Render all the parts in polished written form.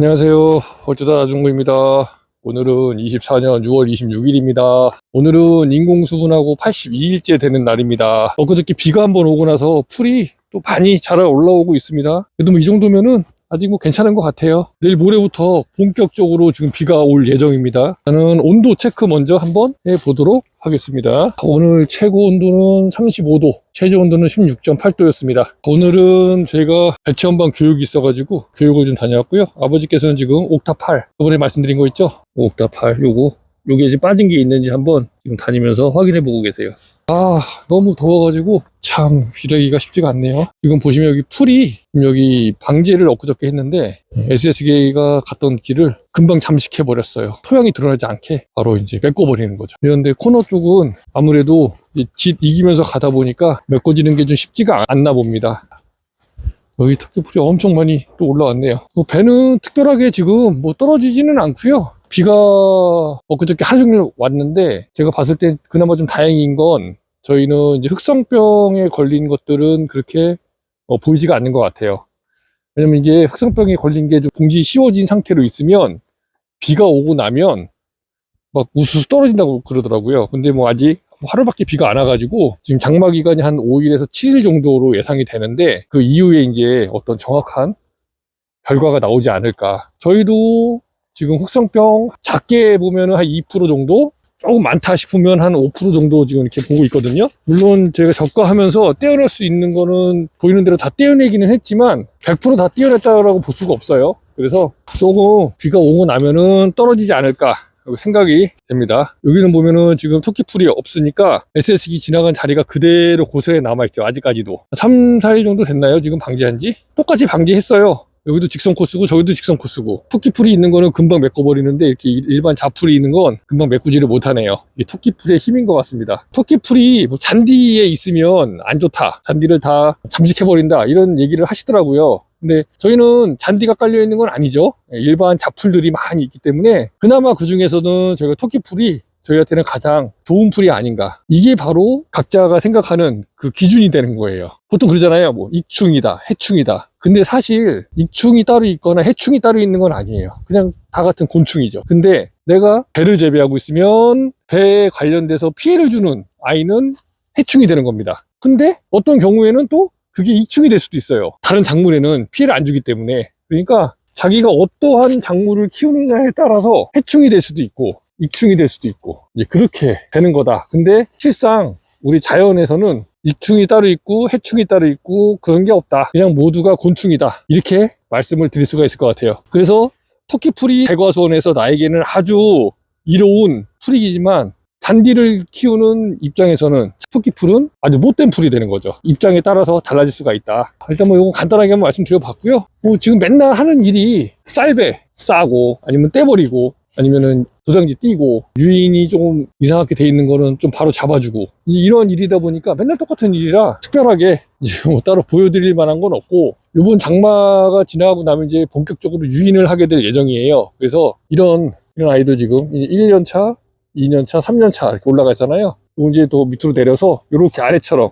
안녕하세요. 어쩌다 나중구입니다. 오늘은 24년 6월 26일입니다. 오늘은 인공수분하고 82일째 되는 날입니다. 엊그저께 비가 한번 오고 나서 풀이 또 많이 자라 올라오고 있습니다. 그래도 이 정도면은 아직 괜찮은 것 같아요. 내일 모레부터 본격적으로 지금 비가 올 예정입니다. 저는 온도 체크 먼저 한번 해보도록 하겠습니다. 오늘 최고 온도는 35도, 최저 온도는 16.8도였습니다. 오늘은 제가 배치원반 교육이 있어가지고 교육을 좀 다녀왔고요. 아버지께서는 지금 옥타 8, 저번에 말씀드린 거 있죠? 옥타 8, 요게 이제 빠진 게 있는지 한번 지금 다니면서 확인해 보고 계세요. 너무 더워가지고 참 일하기가 쉽지가 않네요. 지금 보시면 여기 풀이 여기 방제를 엊그저께 했는데 SSK가 갔던 길을 금방 잠식해 버렸어요. 토양이 드러나지 않게 바로 이제 메꿔버리는 거죠. 그런데 코너 쪽은 아무래도 짓 이기면서 가다 보니까 메꿔지는 게 좀 쉽지가 않나 봅니다. 여기 토끼풀이 엄청 많이 또 올라왔네요. 배는 특별하게 지금 떨어지지는 않고요. 비가 엊그저께 하루 종일 왔는데 제가 봤을 때 그나마 좀 다행인 건 저희는 이제 흑성병에 걸린 것들은 그렇게 보이지가 않는 것 같아요. 왜냐면 이게 흑성병에 걸린 게 좀 봉지 씌워진 상태로 있으면 비가 오고 나면 막 우수수 떨어진다고 그러더라고요. 근데 아직 하루밖에 비가 안 와가지고 지금 장마 기간이 한 5일에서 7일 정도로 예상이 되는데 그 이후에 이제 어떤 정확한 결과가 나오지 않을까. 저희도 지금 흑성병 작게 보면은 한 2% 정도, 조금 많다 싶으면 한 5% 정도 지금 이렇게 보고 있거든요. 물론 제가 저가하면서 떼어낼 수 있는 거는 보이는 대로 다 떼어내기는 했지만 100% 다 떼어냈다라고 볼 수가 없어요. 그래서 조금 비가 오고 나면은 떨어지지 않을까 생각이 됩니다. 여기는 보면은 지금 토끼풀이 없으니까 SS기 지나간 자리가 그대로 고스란히 남아있죠. 아직까지도 3, 4일 정도 됐나요? 지금 방지한지? 똑같이 방지했어요. 여기도 직선 코스고 저기도 직선 코스고 토끼풀이 있는 거는 금방 메꿔버리는데 이렇게 일반 자풀이 있는 건 금방 메꾸지를 못하네요. 이게 토끼풀의 힘인 것 같습니다. 토끼풀이 잔디에 있으면 안 좋다, 잔디를 다 잠식해버린다, 이런 얘기를 하시더라고요. 근데 저희는 잔디가 깔려 있는 건 아니죠. 일반 자풀들이 많이 있기 때문에 그나마 그 중에서는 저희가 토끼풀이 저희한테는 가장 좋은 풀이 아닌가. 이게 바로 각자가 생각하는 그 기준이 되는 거예요. 보통 그러잖아요. 익충이다, 해충이다. 근데 사실 익충이 따로 있거나 해충이 따로 있는 건 아니에요. 그냥 다 같은 곤충이죠. 근데 내가 배를 재배하고 있으면 배에 관련돼서 피해를 주는 아이는 해충이 되는 겁니다. 근데 어떤 경우에는 또 그게 익충이 될 수도 있어요. 다른 작물에는 피해를 안 주기 때문에. 그러니까 자기가 어떠한 작물을 키우느냐에 따라서 해충이 될 수도 있고 익충이 될 수도 있고 이제 그렇게 되는 거다. 근데 실상 우리 자연에서는 익충이 따로 있고 해충이 따로 있고 그런 게 없다. 그냥 모두가 곤충이다. 이렇게 말씀을 드릴 수가 있을 것 같아요. 그래서 토끼풀이 대과수원에서 나에게는 아주 이로운 풀이지만 잔디를 키우는 입장에서는 토끼풀은 아주 못된 풀이 되는 거죠. 입장에 따라서 달라질 수가 있다. 일단 이거 간단하게 한번 말씀드려봤고요. 지금 맨날 하는 일이 쌀배 싸고 아니면 떼버리고 아니면은 도장지 띄고 유인이 조금 이상하게 돼 있는 거는 좀 바로 잡아주고 이런 일이다 보니까 맨날 똑같은 일이라 특별하게 이제 따로 보여드릴 만한 건 없고 이번 장마가 지나고 나면 이제 본격적으로 유인을 하게 될 예정이에요. 그래서 이런 아이들 지금 1년차, 2년차, 3년차 이렇게 올라가 있잖아요. 이거 이제 또 밑으로 내려서 이렇게 아래처럼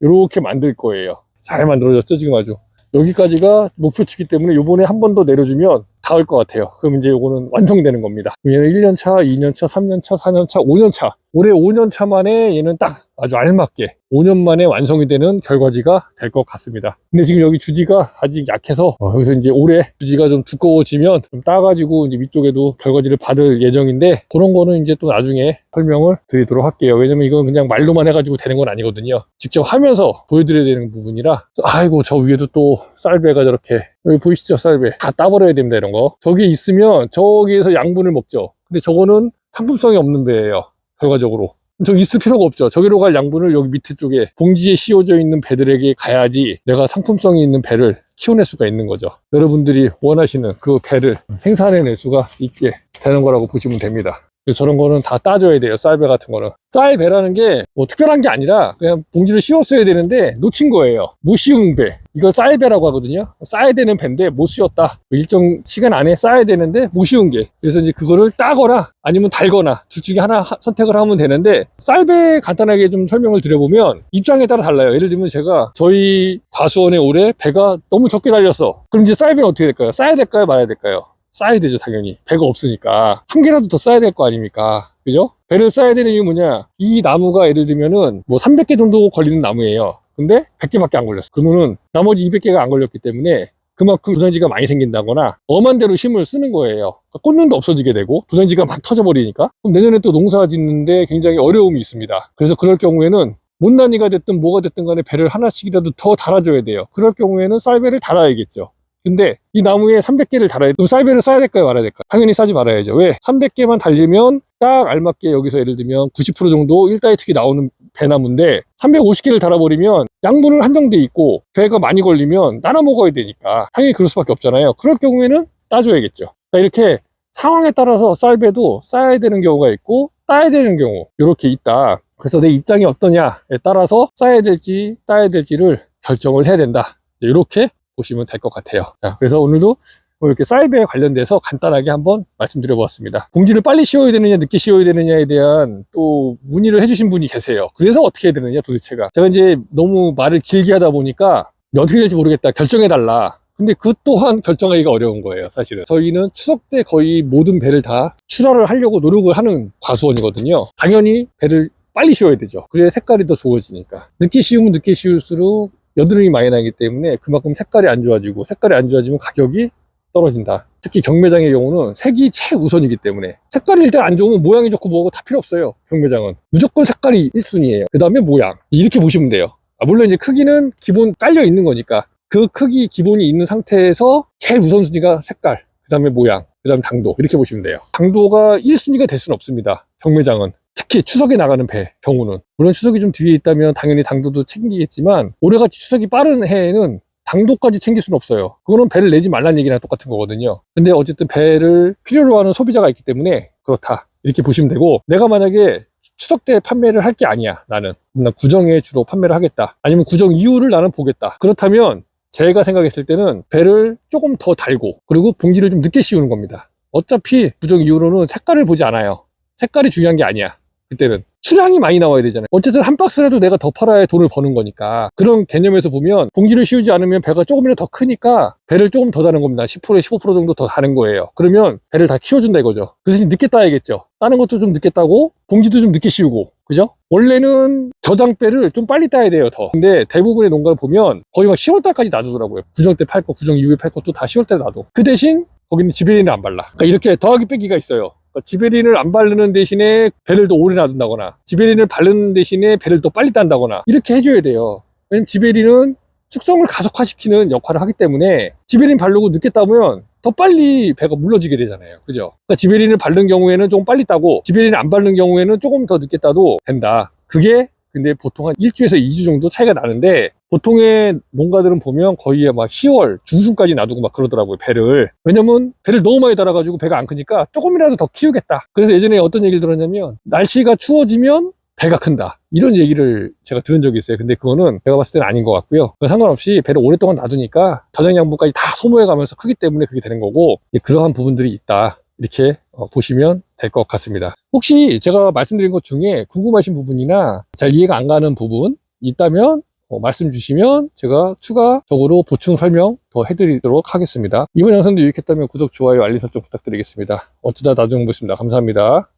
이렇게 만들 거예요. 잘 만들어졌죠 지금 아주. 여기까지가 목표치기 때문에 요번에 한 번 더 내려주면 닿을 것 같아요. 그럼 이제 요거는 완성되는 겁니다. 얘는 1년차, 2년차, 3년차, 4년차, 5년차. 올해 5년차 만에 얘는 딱 아주 알맞게 5년 만에 완성이 되는 결과지가 될 것 같습니다. 근데 지금 여기 주지가 아직 약해서 여기서 이제 올해 주지가 좀 두꺼워지면 좀 따가지고 이제 위쪽에도 결과지를 받을 예정인데 그런 거는 이제 또 나중에 설명을 드리도록 할게요. 왜냐면 이건 그냥 말로만 해가지고 되는 건 아니거든요. 직접 하면서 보여드려야 되는 부분이라 아이고 저 위에도 또 쌀배가 저렇게 여기 보이시죠? 쌀배 다 따버려야 됩니다. 이런 거 저기에 있으면 저기에서 양분을 먹죠. 근데 저거는 상품성이 없는 배예요. 결과적으로 저기 있을 필요가 없죠. 저기로 갈 양분을 여기 밑에 쪽에 봉지에 씌워져 있는 배들에게 가야지 내가 상품성이 있는 배를 키워낼 수가 있는 거죠. 여러분들이 원하시는 그 배를 생산해낼 수가 있게 되는 거라고 보시면 됩니다. 저런 거는 다 따져야 돼요. 쌀배 같은 거는. 쌀배라는 게 특별한 게 아니라 그냥 봉지를 씌웠어야 되는데 놓친 거예요. 못 씌운 배. 이거 쌀배라고 하거든요. 싸야 되는 배인데 못 씌웠다. 일정 시간 안에 싸야 되는데 못 씌운 게. 그래서 이제 그거를 따거나 아니면 달거나 둘 중에 하나 선택을 하면 되는데 쌀배 간단하게 좀 설명을 드려보면 입장에 따라 달라요. 예를 들면 제가 저희 과수원에 올해 배가 너무 적게 달렸어. 그럼 이제 쌀배는 어떻게 될까요? 싸야 될까요? 말아야 될까요? 쌓아야 되죠, 당연히. 배가 없으니까. 한 개라도 더 쌓아야 될 거 아닙니까? 그죠? 배를 쌓아야 되는 이유 뭐냐? 이 나무가 예를 들면은 뭐 300개 정도 걸리는 나무예요. 근데 100개밖에 안 걸렸어. 그러면은 나머지 200개가 안 걸렸기 때문에 그만큼 도장지가 많이 생긴다거나 엄한 대로 힘을 쓰는 거예요. 꽃눈도 없어지게 되고 도장지가 막 터져버리니까 그럼 내년에 또 농사 짓는데 굉장히 어려움이 있습니다. 그래서 그럴 경우에는 못난이가 됐든 뭐가 됐든 간에 배를 하나씩이라도 더 달아줘야 돼요. 그럴 경우에는 쌀배를 달아야겠죠. 근데 이 나무에 300개를 달아야 돼. 그럼 쌀배를 싸야 될까요? 말아야 될까요? 당연히 싸지 말아야죠. 왜? 300개만 달리면 딱 알맞게 여기서 예를 들면 90% 정도 1다이특이 나오는 배나무인데 350개를 달아버리면 양분은 한정돼 있고 배가 많이 걸리면 나눠 먹어야 되니까 당연히 그럴 수밖에 없잖아요. 그럴 경우에는 따줘야겠죠. 그러니까 이렇게 상황에 따라서 쌀배도 싸야 되는 경우가 있고 따야 되는 경우 이렇게 있다. 그래서 내 입장이 어떠냐에 따라서 싸야 될지 따야 될지를 결정을 해야 된다. 이렇게 보시면 될 것 같아요. 자, 그래서 오늘도 이렇게 쌀배에 관련돼서 간단하게 한번 말씀드려 보았습니다. 봉지를 빨리 씌워야 되느냐 늦게 씌워야 되느냐에 대한 또 문의를 해주신 분이 계세요. 그래서 어떻게 해야 되느냐 도대체가. 제가 이제 너무 말을 길게 하다 보니까 어떻게 될지 모르겠다, 결정해 달라. 근데 그 또한 결정하기가 어려운 거예요, 사실은. 저희는 추석 때 거의 모든 배를 다 출하를 하려고 노력을 하는 과수원이거든요. 당연히 배를 빨리 씌워야 되죠. 그래야 색깔이 더 좋아지니까. 늦게 씌우면 늦게 씌울수록 여드름이 많이 나기 때문에 그만큼 색깔이 안 좋아지고, 색깔이 안 좋아지면 가격이 떨어진다. 특히 경매장의 경우는 색이 최우선이기 때문에 색깔이 일단 안 좋으면 모양이 좋고 뭐고 다 필요 없어요. 경매장은 무조건 색깔이 1순위예요. 그 다음에 모양, 이렇게 보시면 돼요. 물론 이제 크기는 기본 깔려 있는 거니까 그 크기 기본이 있는 상태에서 제일 우선순위가 색깔, 그 다음에 모양, 그 다음에 당도, 이렇게 보시면 돼요. 당도가 1순위가 될 수는 없습니다, 경매장은. 특히 추석에 나가는 배 경우는. 물론 추석이 좀 뒤에 있다면 당연히 당도도 챙기겠지만 올해같이 추석이 빠른 해에는 당도까지 챙길 수는 없어요. 그거는 배를 내지 말라는 얘기랑 똑같은 거거든요. 근데 어쨌든 배를 필요로 하는 소비자가 있기 때문에 그렇다, 이렇게 보시면 되고, 내가 만약에 추석 때 판매를 할 게 아니야, 난 구정에 주로 판매를 하겠다, 아니면 구정 이후를 나는 보겠다, 그렇다면 제가 생각했을 때는 배를 조금 더 달고 그리고 봉지를 좀 늦게 씌우는 겁니다. 어차피 구정 이후로는 색깔을 보지 않아요. 색깔이 중요한 게 아니야. 그때는 수량이 많이 나와야 되잖아요. 어쨌든 한 박스라도 내가 더 팔아야 돈을 버는 거니까. 그런 개념에서 보면 봉지를 씌우지 않으면 배가 조금이라도 더 크니까 배를 조금 더 다는 겁니다. 10%에 15% 정도 더 다는 거예요. 그러면 배를 다 키워준다 이거죠. 그 대신 늦게 따야겠죠. 따는 것도 좀 늦게 따고 봉지도 좀 늦게 씌우고, 그죠? 원래는 저장배를 좀 빨리 따야 돼요, 더. 근데 대부분의 농가를 보면 거의 막 10월달까지 놔두더라고요. 구정 때 팔 거, 구정 이후에 팔 것도 다 10월달에 놔둬. 그 대신 거기는 지베린을 안 발라. 그러니까 이렇게 더하기 빼기가 있어요. 지베린을 안 바르는 대신에 배를 더 오래 놔둔다거나, 지베린을 바르는 대신에 배를 더 빨리 딴다거나, 이렇게 해줘야 돼요. 왜냐면 지베린은 숙성을 가속화시키는 역할을 하기 때문에 지베린 바르고 늦게 따면 더 빨리 배가 물러지게 되잖아요. 그죠? 그러니까 지베린을 바른 경우에는 조금 빨리 따고 지베린을 안 바른 경우에는 조금 더 늦게 따도 된다. 그게 근데 보통 한 1주에서 2주 정도 차이가 나는데, 보통의 농가들은 보면 거의 막 10월 중순까지 놔두고 막 그러더라고요, 배를. 왜냐면 배를 너무 많이 달아가지고 배가 안 크니까 조금이라도 더 키우겠다. 그래서 예전에 어떤 얘기를 들었냐면 날씨가 추워지면 배가 큰다, 이런 얘기를 제가 들은 적이 있어요. 근데 그거는 제가 봤을 때는 아닌 것 같고요. 상관없이 배를 오랫동안 놔두니까 저장 양분까지 다 소모해 가면서 크기 때문에 그게 되는 거고, 그러한 부분들이 있다, 이렇게 보시면 될 것 같습니다. 혹시 제가 말씀드린 것 중에 궁금하신 부분이나 잘 이해가 안 가는 부분 있다면 말씀 주시면 제가 추가적으로 보충 설명 더 해드리도록 하겠습니다. 이번 영상도 유익했다면 구독, 좋아요, 알림 설정 부탁드리겠습니다. 어쩌다 나중에 보겠습니다. 감사합니다.